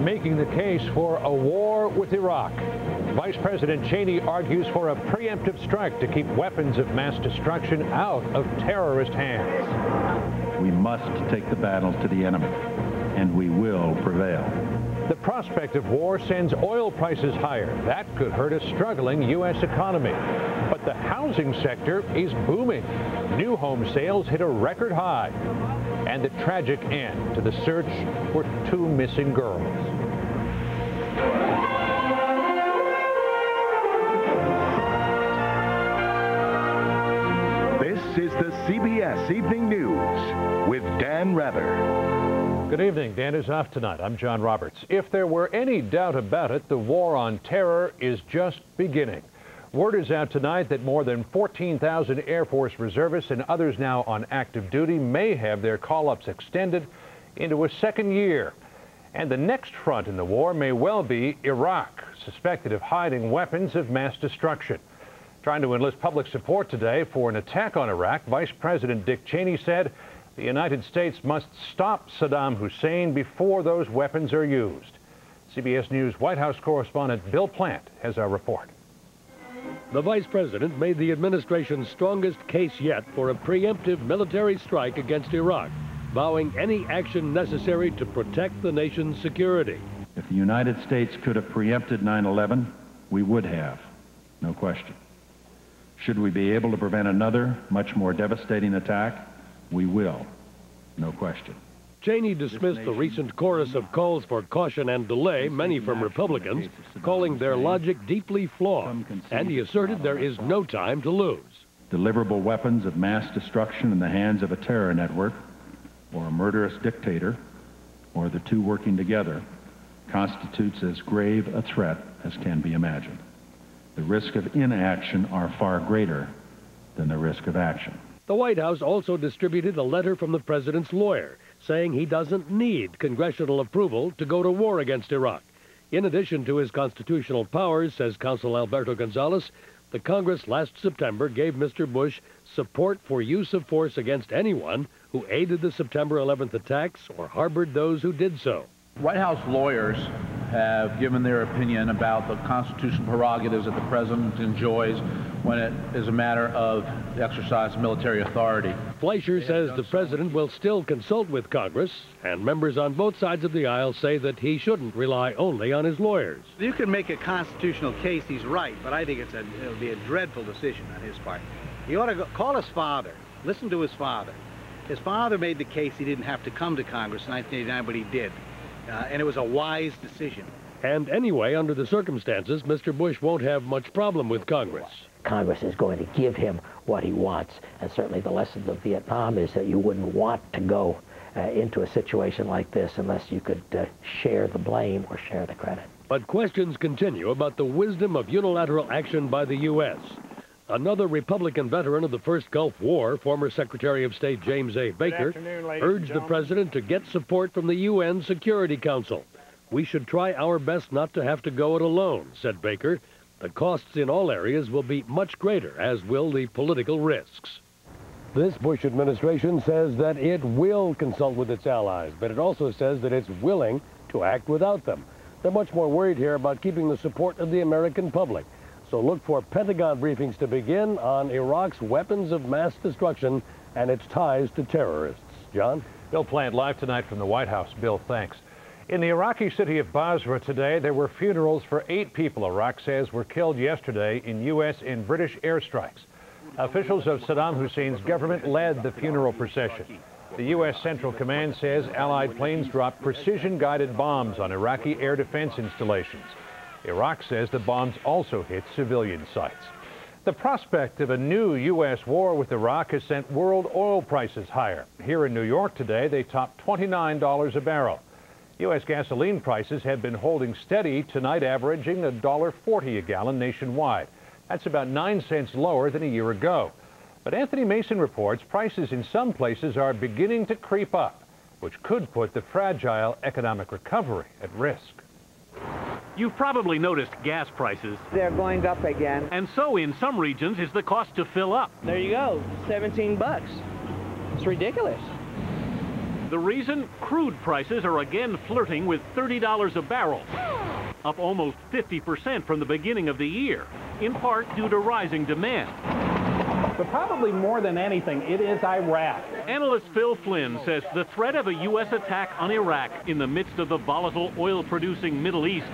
making the case for a war with Iraq. Vice President Cheney argues for a preemptive strike to keep weapons of mass destruction out of terrorist hands. We must take the battle to the enemy, and we will prevail. The prospect of war sends oil prices higher. That could hurt a struggling U.S. economy. But the housing sector is booming. New home sales hit a record high. And the tragic end to the search for 2 missing girls. This is the CBS Evening News with Dan Rather. Good evening. Dan is off tonight. I'm Jon Roberts. If there were any doubt about it, the war on terror is just beginning. Word is out tonight that more than 14,000 Air Force reservists and others now on active duty may have their call-ups extended into a second year. And the next front in the war may well be Iraq, suspected of hiding weapons of mass destruction. Trying to enlist public support today for an attack on Iraq, Vice President Dick Cheney said the United States must stop Saddam Hussein before those weapons are used. CBS News White House correspondent Bill Plant has our report. The vice president made the administration's strongest case yet for a preemptive military strike against Iraq, vowing any action necessary to protect the nation's security. If the United States could have preempted 9/11, we would have, no question. Should we be able to prevent another, much more devastating attack? We will, no question. Cheney dismissed the recent chorus of calls for caution and delay, many from Republicans, calling their logic deeply flawed, and he asserted there is no time to lose. Deliverable weapons of mass destruction in the hands of a terror network, or a murderous dictator, or the two working together, constitutes as grave a threat as can be imagined. The risk of inaction are far greater than the risk of action. The White House also distributed a letter from the president's lawyer saying he doesn't need congressional approval to go to war against Iraq. In addition to his constitutional powers, says counsel Alberto Gonzales, the Congress last September gave Mr. Bush support for use of force against anyone who aided the September 11th attacks or harbored those who did so. White House lawyers have given their opinion about the constitutional prerogatives that the president enjoys when it is a matter of the exercise of military authority. Fleischer says the president will still consult with Congress, and members on both sides of the aisle say that he shouldn't rely only on his lawyers. You can make a constitutional case, he's right, but I think it'll be a dreadful decision on his part. He ought to call his father, listen to his father. His father made the case he didn't have to come to Congress in 1989, but he did. And it was a wise decision. And anyway, under the circumstances, Mr. Bush won't have much problem with Congress. Congress is going to give him what he wants. And certainly the lesson of Vietnam is that you wouldn't want to go into a situation like this unless you could share the blame or share the credit. But questions continue about the wisdom of unilateral action by the U.S. Another Republican veteran of the first Gulf War, former Secretary of State James A. Baker, urged the president to get support from the UN Security Council. We should try our best not to have to go it alone, said Baker. The costs in all areas will be much greater, as will the political risks. This Bush administration says that it will consult with its allies, but it also says that it's willing to act without them. They're much more worried here about keeping the support of the American public. So look for Pentagon briefings to begin on Iraq's weapons of mass destruction and its ties to terrorists. John? Bill Plant live tonight from the White House. Bill, thanks. In the Iraqi city of Basra today, there were funerals for 8 people Iraq says were killed yesterday in U.S. and British airstrikes. Officials of Saddam Hussein's government led the funeral procession. The U.S. Central Command says Allied planes dropped precision-guided bombs on Iraqi air defense installations. Iraq says the bombs also hit civilian sites. The prospect of a new U.S. war with Iraq has sent world oil prices higher. Here in New York today, they topped $29 a barrel. U.S. gasoline prices have been holding steady tonight, averaging $1.40 a gallon nationwide. That's about 9 cents lower than a year ago. But Anthony Mason reports prices in some places are beginning to creep up, which could put the fragile economic recovery at risk. You've probably noticed gas prices. They're going up again. And so in some regions is the cost to fill up. There you go, 17 bucks. It's ridiculous. The reason? Crude prices are again flirting with $30 a barrel, up almost 50% from the beginning of the year, in part due to rising demand. But probably more than anything, it is Iraq. Analyst Phil Flynn says the threat of a U.S. attack on Iraq in the midst of the volatile oil-producing Middle East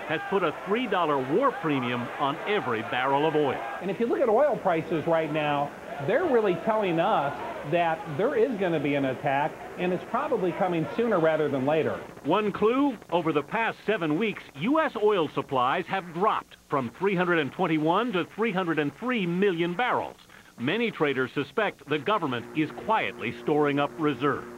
has put a $3 war premium on every barrel of oil. And if you look at oil prices right now, they're really telling us that there is going to be an attack, and it's probably coming sooner rather than later. One clue, over the past 7 weeks, U.S. oil supplies have dropped from 321 to 303 million barrels. Many traders suspect the government is quietly storing up reserves.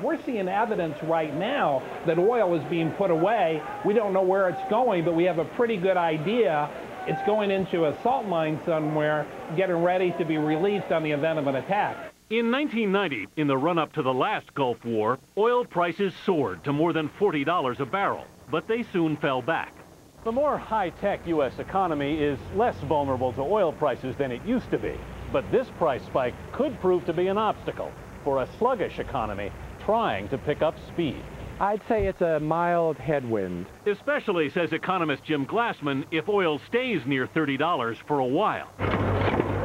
We're seeing evidence right now that oil is being put away. We don't know where it's going, but we have a pretty good idea. It's going into a salt mine somewhere, getting ready to be released on the event of an attack. In 1990, in the run-up to the last Gulf War, oil prices soared to more than $40 a barrel, but they soon fell back. The more high-tech U.S. economy is less vulnerable to oil prices than it used to be. But this price spike could prove to be an obstacle for a sluggish economy trying to pick up speed. I'd say it's a mild headwind. Especially, says economist Jim Glassman, if oil stays near $30 for a while.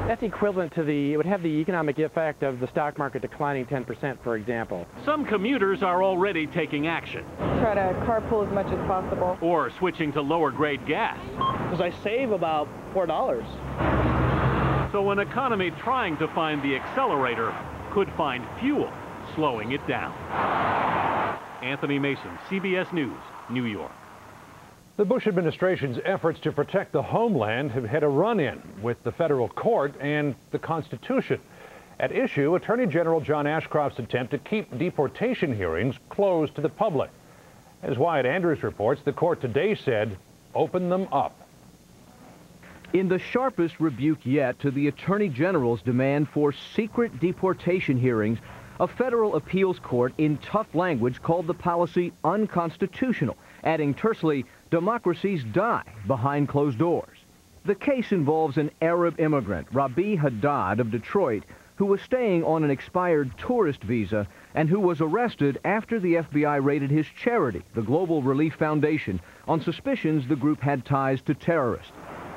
That's equivalent to it would have the economic effect of the stock market declining 10%, for example. Some commuters are already taking action. Try to carpool as much as possible. Or switching to lower-grade gas. Because I save about $4. So an economy trying to find the accelerator could find fuel slowing it down. Anthony Mason, CBS News, New York. The Bush administration's efforts to protect the homeland have had a run-in with the federal court and the Constitution. At issue, Attorney General John Ashcroft's attempt to keep deportation hearings closed to the public. As Wyatt Andrews reports, the court today said, open them up. In the sharpest rebuke yet to the Attorney General's demand for secret deportation hearings, a federal appeals court in tough language called the policy unconstitutional, adding tersely, democracies die behind closed doors. The case involves an Arab immigrant, Rabi Haddad of Detroit, who was staying on an expired tourist visa and who was arrested after the FBI raided his charity, the Global Relief Foundation, on suspicions the group had ties to terrorists.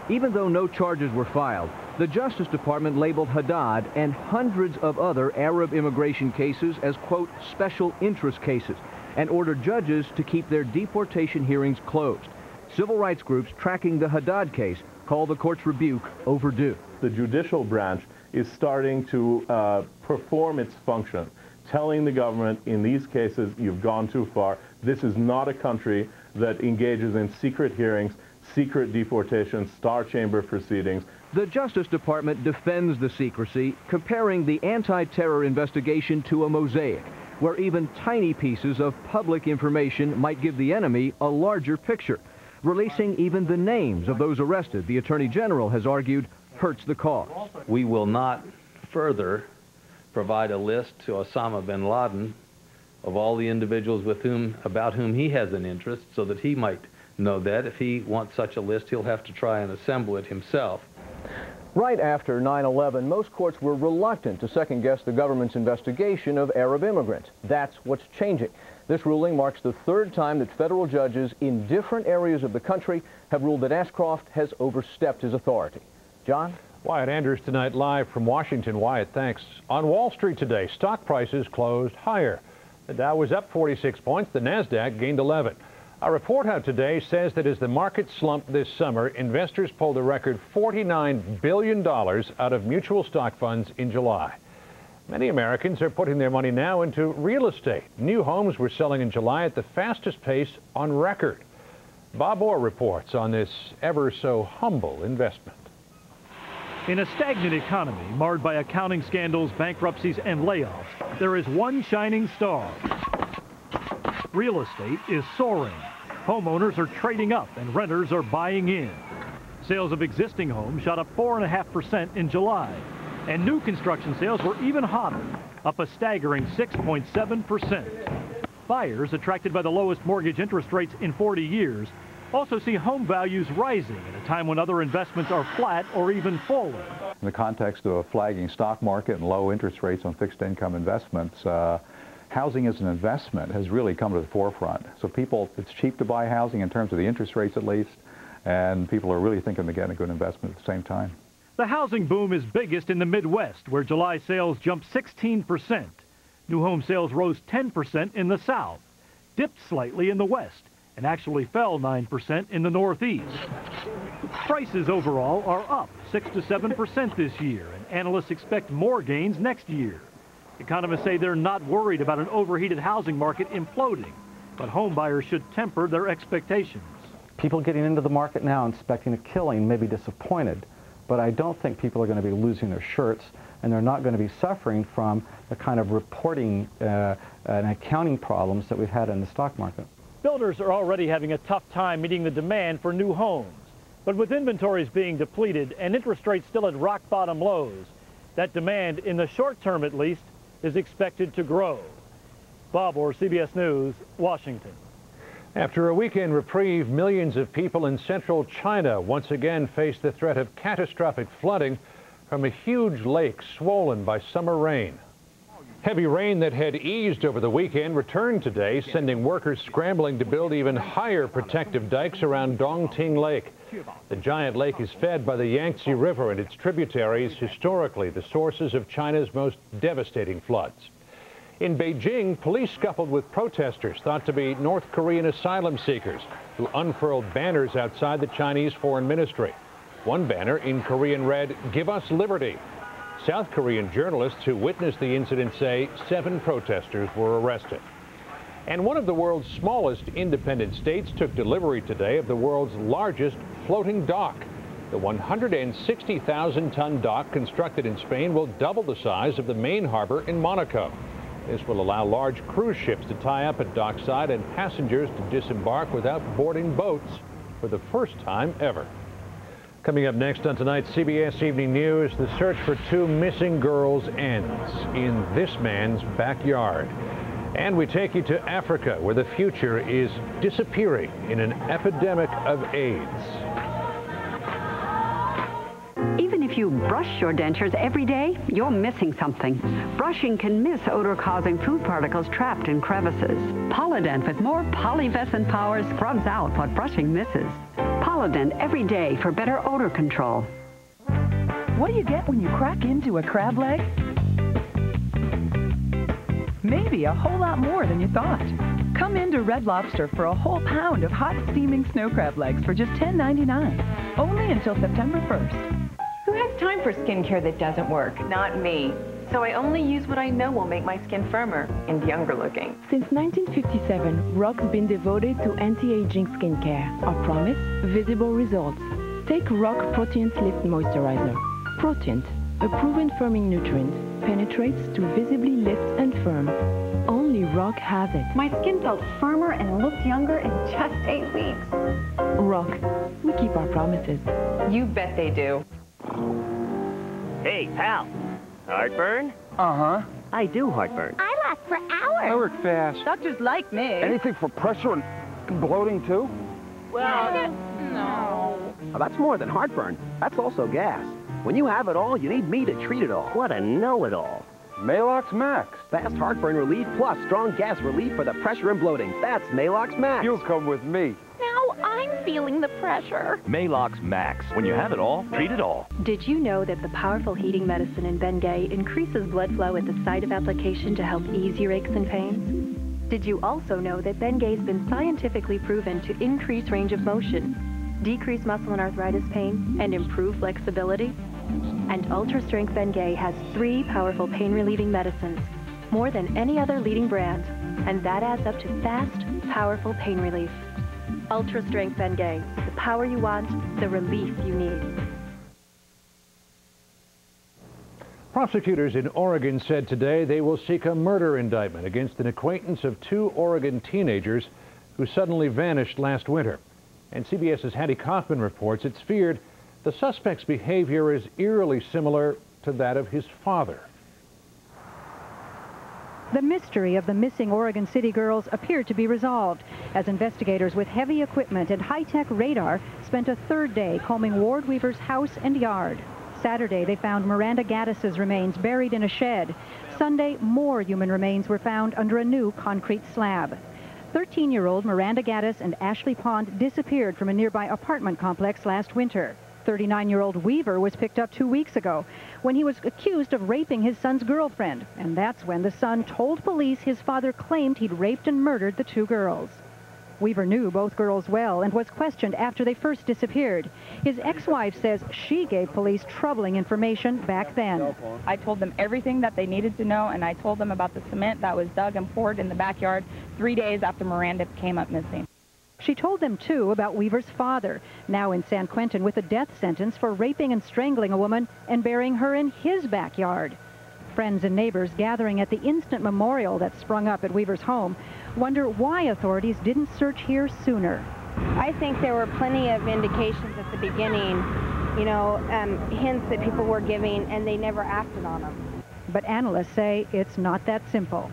Even though no charges were filed, the Justice Department labeled Haddad and hundreds of other Arab immigration cases as, quote, special interest cases, and ordered judges to keep their deportation hearings closed. Civil rights groups tracking the Haddad case call the court's rebuke overdue. The judicial branch is starting to perform its function, telling the government, in these cases, you've gone too far. This is not a country that engages in secret hearings, secret deportation, star chamber proceedings. The Justice Department defends the secrecy, comparing the anti-terror investigation to a mosaic, where even tiny pieces of public information might give the enemy a larger picture. Releasing even the names of those arrested, the Attorney General has argued, hurts the cause. We will not further provide a list to Osama bin Laden of all the individuals about whom he has an interest, so that he might know that. If he wants such a list, he'll have to try and assemble it himself. Right after 9/11, most courts were reluctant to second-guess the government's investigation of Arab immigrants. That's what's changing. This ruling marks the third time that federal judges in different areas of the country have ruled that Ashcroft has overstepped his authority. John? Wyatt Andrews tonight live from Washington. Wyatt, thanks. On Wall Street today, stock prices closed higher. The Dow was up 46 points. The NASDAQ gained 11. A report out today says that as the market slumped this summer, investors pulled a record $49 billion out of mutual stock funds in July. Many Americans are putting their money now into real estate. New homes were selling in July at the fastest pace on record. Bob Orr reports on this ever so humble investment. In a stagnant economy marred by accounting scandals, bankruptcies, and layoffs, there is one shining star. Real estate is soaring. Homeowners are trading up and renters are buying in. Sales of existing homes shot up 4.5% in July. And new construction sales were even hotter, up a staggering 6.7%. Buyers, attracted by the lowest mortgage interest rates in 40 years, Also see home values rising at a time when other investments are flat or even falling. In the context of a flagging stock market and low interest rates on fixed income investments, housing as an investment has really come to the forefront. So people, it's cheap to buy housing in terms of the interest rates at least, and people are really thinking they're getting a good investment at the same time. The housing boom is biggest in the Midwest, where July sales jumped 16%. New home sales rose 10% in the South, dipped slightly in the West, and actually fell 9% in the Northeast. Prices overall are up 6 to 7% this year, and analysts expect more gains next year. Economists say they're not worried about an overheated housing market imploding, but home buyers should temper their expectations. People getting into the market now expecting a killing may be disappointed, but I don't think people are going to be losing their shirts, and they're not going to be suffering from the kind of reporting and accounting problems that we've had in the stock market. Builders are already having a tough time meeting the demand for new homes. But with inventories being depleted and interest rates still at rock-bottom lows, that demand, in the short term at least, is expected to grow. Bob Orr, CBS News, Washington. After a weekend reprieve, millions of people in central China once again face the threat of catastrophic flooding from a huge lake swollen by summer rain. Heavy rain that had eased over the weekend returned today, sending workers scrambling to build even higher protective dikes around Dongting Lake. The giant lake is fed by the Yangtze River and its tributaries, historically the sources of China's most devastating floods. In Beijing, police scuffled with protesters thought to be North Korean asylum seekers who unfurled banners outside the Chinese Foreign Ministry. One banner in Korean read, "Give us liberty." South Korean journalists who witnessed the incident say 7 protesters were arrested. And one of the world's smallest independent states took delivery today of the world's largest floating dock. The 160,000-ton dock constructed in Spain will double the size of the main harbor in Monaco. This will allow large cruise ships to tie up at dockside and passengers to disembark without boarding boats for the first time ever. Coming up next on tonight's CBS Evening News, the search for 2 missing girls ends in this man's backyard. And we take you to Africa, where the future is disappearing in an epidemic of AIDS. Even if you brush your dentures every day, you're missing something. Brushing can miss odor-causing food particles trapped in crevices. Polydent with more polyvescent power scrubs out what brushing misses. Polydent every day for better odor control. What do you get when you crack into a crab leg? Maybe a whole lot more than you thought. Come into Red Lobster for a whole pound of hot steaming snow crab legs for just $10.99. Only until September 1st. Who has time for skincare that doesn't work? Not me. So I only use what I know will make my skin firmer and younger looking. Since 1957, Rock's been devoted to anti-aging skincare. Our promise? Visible results. Take Rock Protein Lift Moisturizer. Protein, a proven firming nutrient, penetrates to visibly lift and firm. Only Rock has it. My skin felt firmer and looked younger in just 8 weeks. Rock, we keep our promises. You bet they do. Hey, pal. Heartburn? Uh-huh. I do heartburn. I last for hours. I work fast. Doctors like me. Anything for pressure and bloating, too? Well, no. Oh, that's more than heartburn. That's also gas. When you have it all, you need me to treat it all. What a know-it-all. Maalox Max. Fast heartburn relief plus strong gas relief for the pressure and bloating. That's Maalox Max. You'll come with me. Now I'm feeling the pressure. Maalox Max. When you have it all, treat it all. Did you know that the powerful heating medicine in Bengay increases blood flow at the site of application to help ease your aches and pains? Did you also know that Bengay's been scientifically proven to increase range of motion, decrease muscle and arthritis pain, and improve flexibility? And Ultra Strength Bengay has 3 powerful pain-relieving medicines, more than any other leading brand, and that adds up to fast, powerful pain relief. Ultra Strength Bengay, the power you want, the relief you need. Prosecutors in Oregon said today they will seek a murder indictment against an acquaintance of 2 Oregon teenagers who suddenly vanished last winter. And CBS's Hattie Kaufman reports it's feared the suspect's behavior is eerily similar to that of his father. The mystery of the missing Oregon City girls appeared to be resolved as investigators with heavy equipment and high-tech radar spent a third day combing Ward Weaver's house and yard. Saturday, they found Miranda Gaddis's remains buried in a shed. Sunday, more human remains were found under a new concrete slab. 13-year-old Miranda Gaddis and Ashley Pond disappeared from a nearby apartment complex last winter. 39-year-old Weaver was picked up 2 weeks ago when he was accused of raping his son's girlfriend, and that's when the son told police his father claimed he'd raped and murdered the two girls. Weaver knew both girls well and was questioned after they first disappeared. His ex-wife says she gave police troubling information back then. I told them everything that they needed to know, and I told them about the cement that was dug and poured in the backyard 3 days after Miranda came up missing. She told them, too, about Weaver's father, now in San Quentin with a death sentence for raping and strangling a woman and burying her in his backyard. Friends and neighbors gathering at the instant memorial that sprung up at Weaver's home wonder why authorities didn't search here sooner. I think there were plenty of indications at the beginning, hints that people were giving, and they never acted on them. But analysts say it's not that simple.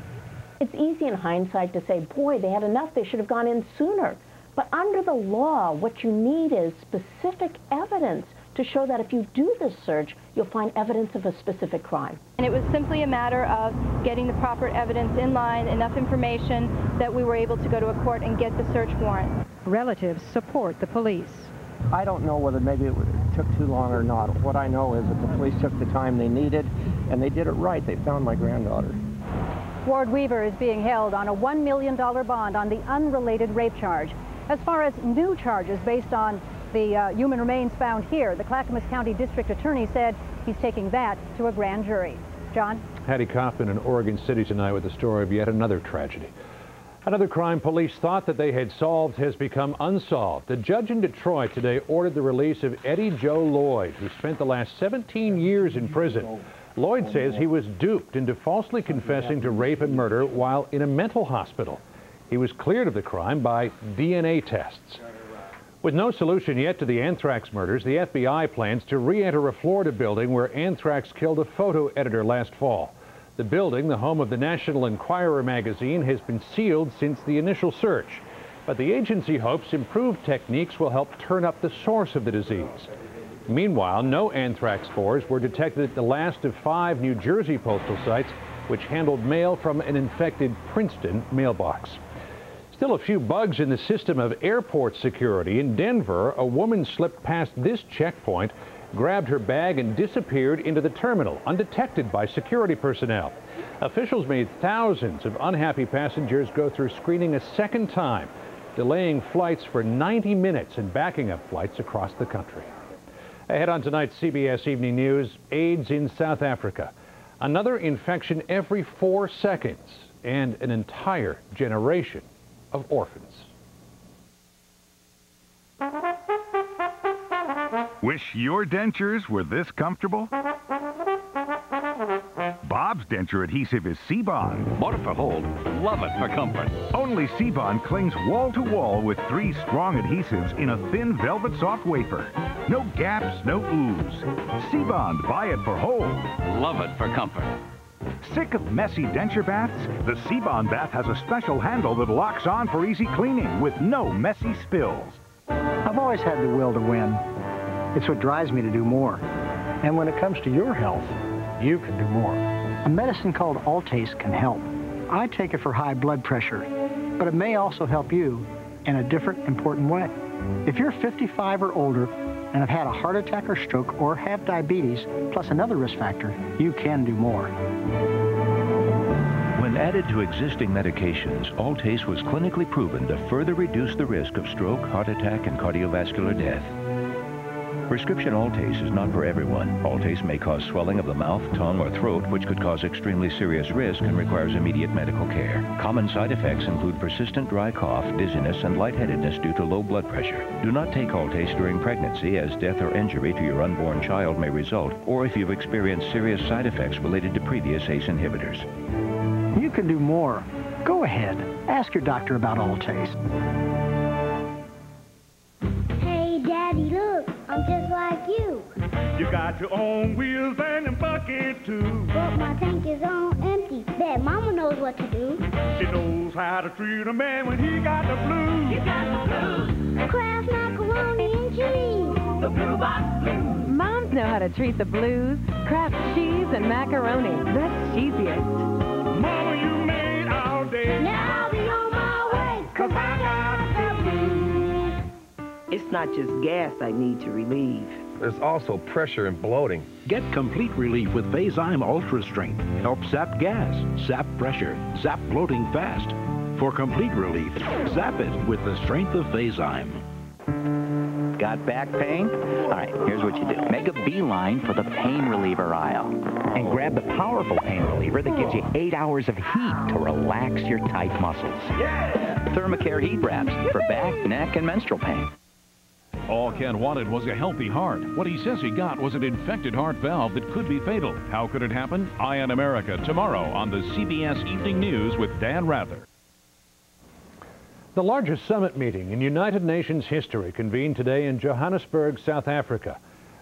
It's easy in hindsight to say, boy, they had enough, they should have gone in sooner. But under the law, what you need is specific evidence to show that if you do this search, you'll find evidence of a specific crime. And it was simply a matter of getting the proper evidence in line, enough information that we were able to go to a court and get the search warrant. Relatives support the police. I don't know whether maybe it took too long or not. What I know is that the police took the time they needed, and they did it right. They found my granddaughter. Ward Weaver is being held on a $1 million bond on the unrelated rape charge. As far as new charges based on the human remains found here, the Clackamas County District Attorney said he's taking that to a grand jury. John? Hattie Kaufman in Oregon City tonight with the story of yet another tragedy. Another crime police thought that they had solved has become unsolved. The judge in Detroit today ordered the release of Eddie Joe Lloyd, who spent the last 17 years in prison. Lloyd says he was duped into falsely confessing to rape and murder while in a mental hospital. He was cleared of the crime by DNA tests. With no solution yet to the anthrax murders, the FBI plans to re-enter a Florida building where anthrax killed a photo editor last fall. The building, the home of the National Enquirer magazine, has been sealed since the initial search. But the agency hopes improved techniques will help turn up the source of the disease. Meanwhile, no anthrax spores were detected at the last of 5 New Jersey postal sites which handled mail from an infected Princeton mailbox. Still a few bugs in the system of airport security. In Denver, a woman slipped past this checkpoint, grabbed her bag and disappeared into the terminal, undetected by security personnel. Officials made thousands of unhappy passengers go through screening a second time, delaying flights for 90 minutes and backing up flights across the country. Ahead on tonight's CBS Evening News, AIDS in South Africa. Another infection every 4 seconds, and an entire generation of orphans. Wish your dentures were this comfortable? Bob's denture adhesive is C-Bond. Bought it for hold, love it for comfort. Only C-Bond clings wall to wall with 3 strong adhesives in a thin velvet soft wafer. No gaps, no ooze. C-Bond, buy it for hold. Love it for comfort. Sick of messy denture baths? The C-Bond bath has a special handle that locks on for easy cleaning with no messy spills. I've always had the will to win. It's what drives me to do more. And when it comes to your health, you can do more. A medicine called Altase can help. I take it for high blood pressure, but it may also help you in a different, important way. If you're 55 or older and have had a heart attack or stroke or have diabetes, plus another risk factor, you can do more. When added to existing medications, Altase was clinically proven to further reduce the risk of stroke, heart attack, and cardiovascular death. Prescription Altase is not for everyone. Altase may cause swelling of the mouth, tongue, or throat, which could cause extremely serious risk and requires immediate medical care. Common side effects include persistent dry cough, dizziness, and lightheadedness due to low blood pressure. Do not take Altase during pregnancy, as death or injury to your unborn child may result, or if you've experienced serious side effects related to previous ACE inhibitors. You can do more. Go ahead. Ask your doctor about Altase. Hey, Daddy, look. I'm just like you. You got your own wheels and a bucket, too. But my tank is on empty. Bet Mama knows what to do. She knows how to treat a man when he got the blues. He got the blues. Kraft macaroni and cheese. The Blue Box Blues. Moms know how to treat the blues. Kraft cheese and macaroni. That's cheesiest. Mama, you made our day. Now I'll be on my way, 'cause I got the blues. It's not just gas I need to relieve. There's also pressure and bloating. Get complete relief with Phazyme Ultra Strength. Help sap gas, sap pressure, sap bloating fast. For complete relief, zap it with the strength of Phazyme. Got back pain? All right, here's what you do. Make a beeline for the pain reliever aisle. And grab the powerful pain reliever that gives you 8 hours of heat to relax your tight muscles. Yeah! Thermacare heat wraps for back, neck, and menstrual pain. All Ken wanted was a healthy heart. What he says he got was an infected heart valve that could be fatal. How could it happen? Eye on America tomorrow on the CBS Evening News with Dan Rather. The largest summit meeting in United Nations history convened today in Johannesburg, South Africa.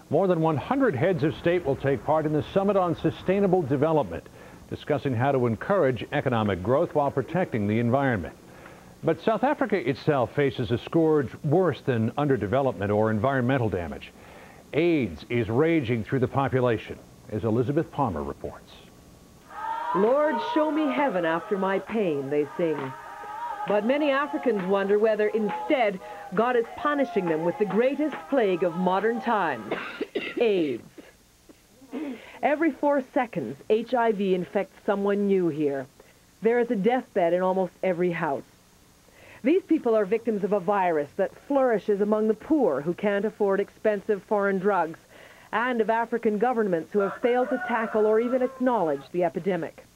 More than 100 heads of state will take part in the Summit on Sustainable Development, discussing how to encourage economic growth while protecting the environment. But South Africa itself faces a scourge worse than underdevelopment or environmental damage. AIDS is raging through the population, as Elizabeth Palmer reports. Lord, show me heaven after my pain, they sing. But many Africans wonder whether instead God is punishing them with the greatest plague of modern times, AIDS. Every 4 seconds, HIV infects someone new here. There is a deathbed in almost every house. These people are victims of a virus that flourishes among the poor who can't afford expensive foreign drugs, and of African governments who have failed to tackle or even acknowledge the epidemic.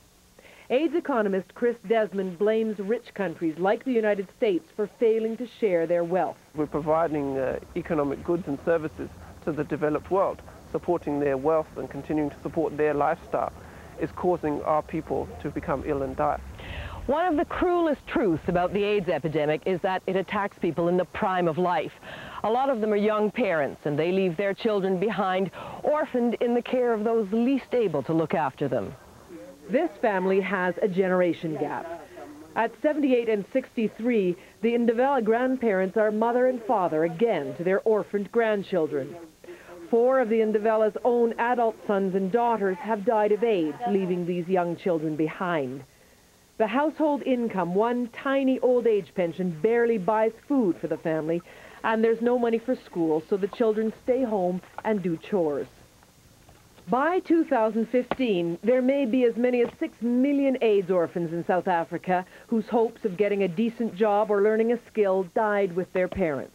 AIDS economist Chris Desmond blames rich countries like the United States for failing to share their wealth. We're providing economic goods and services to the developed world. Supporting their wealth and continuing to support their lifestyle is causing our people to become ill and die. One of the cruelest truths about the AIDS epidemic is that it attacks people in the prime of life. A lot of them are young parents, and they leave their children behind, orphaned in the care of those least able to look after them. This family has a generation gap. At 78 and 63, the Indevela grandparents are mother and father again to their orphaned grandchildren. 4 of the Indevela's own adult sons and daughters have died of AIDS, leaving these young children behind. The household income, one tiny old age pension, barely buys food for the family, and there's no money for school, so the children stay home and do chores. By 2015, there may be as many as 6 million AIDS orphans in South Africa whose hopes of getting a decent job or learning a skill died with their parents.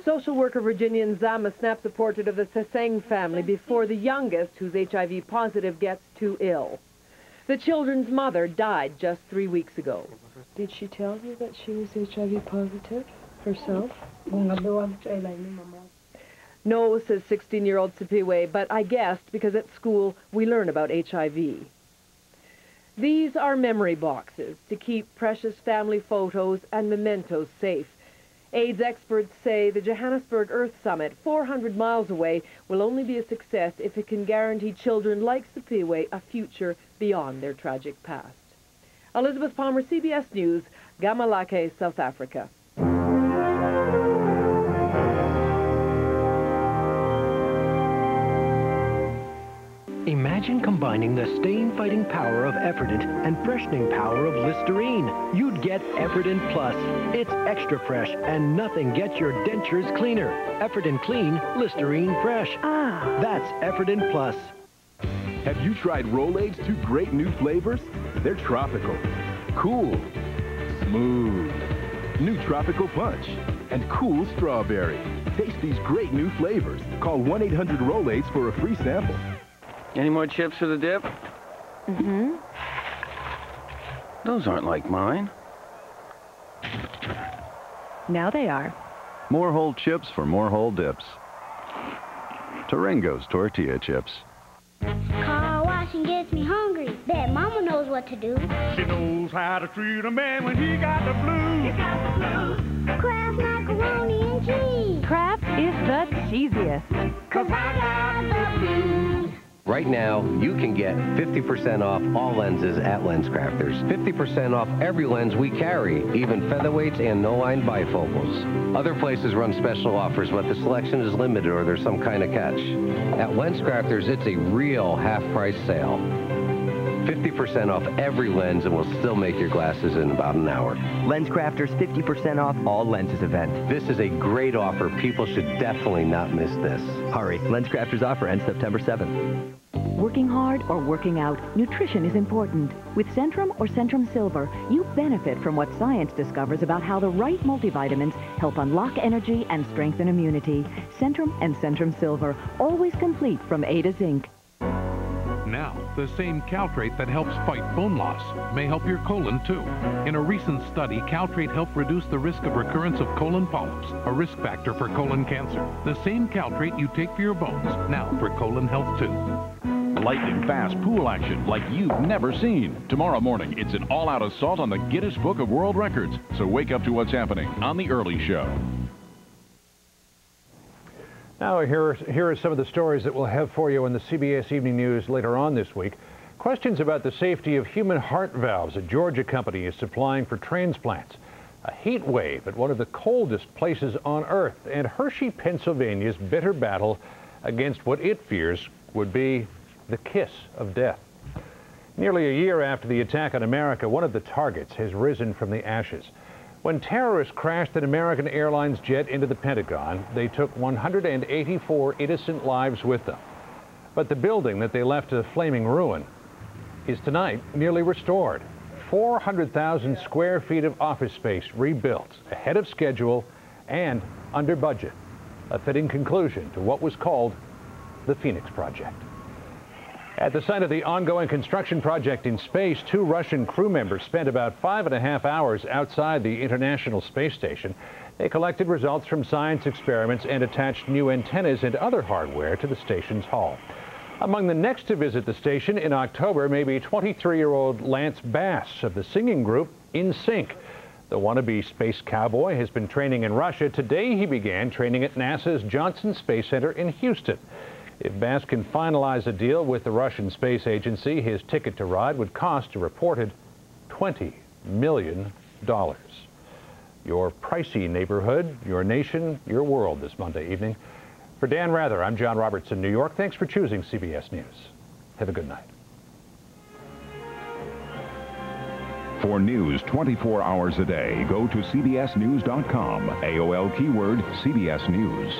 Social worker Virginia Nzama snaps a portrait of the Seseng family before the youngest, who's HIV positive, gets too ill. The children's mother died just 3 weeks ago. Did she tell you that she was HIV positive herself? No, says 16-year-old Sipiwe, but I guessed because at school we learn about HIV. These are memory boxes to keep precious family photos and mementos safe. AIDS experts say the Johannesburg Earth Summit, 400 miles away, will only be a success if it can guarantee children like Sipiwe a future beyond their tragic past. Elizabeth Palmer, CBS News, Gamalake, South Africa. Imagine combining the stain-fighting power of Efferdent and freshening power of Listerine. You'd get Efferdent Plus. It's extra fresh, and nothing gets your dentures cleaner. Efferdent Clean, Listerine Fresh. That's Efferdent Plus. Have you tried Rolaids' 2 great new flavors? They're tropical, cool, smooth, new tropical punch, and cool strawberry. Taste these great new flavors. Call 1-800-ROLAIDS for a free sample. Any more chips for the dip? Mm-hmm. Those aren't like mine. Now they are. More whole chips for more whole dips. Taringo's tortilla chips. Car washing gets me hungry. Bet Mama knows what to do. She knows how to treat a man when he got the blues. He got the blues. Kraft macaroni and cheese. Kraft is the cheesiest. 'Cause I got the blues. Right now, you can get 50% off all lenses at LensCrafters. 50% off every lens we carry, even featherweights and no-line bifocals. Other places run special offers, but the selection is limited or there's some kind of catch. At LensCrafters, it's a real half-price sale. 50% off every lens, and we'll still make your glasses in about an hour. LensCrafters 50% off all lenses event. This is a great offer. People should definitely not miss this. Hurry. LensCrafters offer ends September 7th. Working hard or working out, nutrition is important. With Centrum or Centrum Silver, you benefit from what science discovers about how the right multivitamins help unlock energy and strengthen immunity. Centrum and Centrum Silver, always complete from A to Zinc. Now, the same Caltrate that helps fight bone loss may help your colon, too. In a recent study, Caltrate helped reduce the risk of recurrence of colon polyps, a risk factor for colon cancer. The same Caltrate you take for your bones, now for colon health, too. Lightning fast pool action like you've never seen. Tomorrow morning, it's an all-out assault on the Guinness Book of World Records. So wake up to what's happening on The Early Show. Now, here are some of the stories that we'll have for you in the CBS Evening News later on this week. Questions about the safety of human heart valves a Georgia company is supplying for transplants. A heat wave at one of the coldest places on Earth, and Hershey, Pennsylvania's bitter battle against what it fears would be the kiss of death. Nearly a year after the attack on America, one of the targets has risen from the ashes. When terrorists crashed an American Airlines jet into the Pentagon, they took 184 innocent lives with them. But the building that they left a flaming ruin is tonight nearly restored. 400,000 square feet of office space rebuilt, ahead of schedule and under budget. A fitting conclusion to what was called the Phoenix Project. At the site of the ongoing construction project in space, 2 Russian crew members spent about 5.5 hours outside the International Space Station. They collected results from science experiments and attached new antennas and other hardware to the station's hull. Among the next to visit the station in October may be 23-year-old Lance Bass of the singing group In Sync. The wannabe space cowboy has been training in Russia. Today he began training at NASA's Johnson Space Center in Houston. If Bass can finalize a deal with the Russian Space Agency, his ticket to ride would cost a reported $20 million. Your pricey neighborhood, your nation, your world this Monday evening. For Dan Rather, I'm Jon Roberts in New York. Thanks for choosing CBS News. Have a good night. For news 24 hours a day, go to CBSNews.com. AOL keyword CBS News.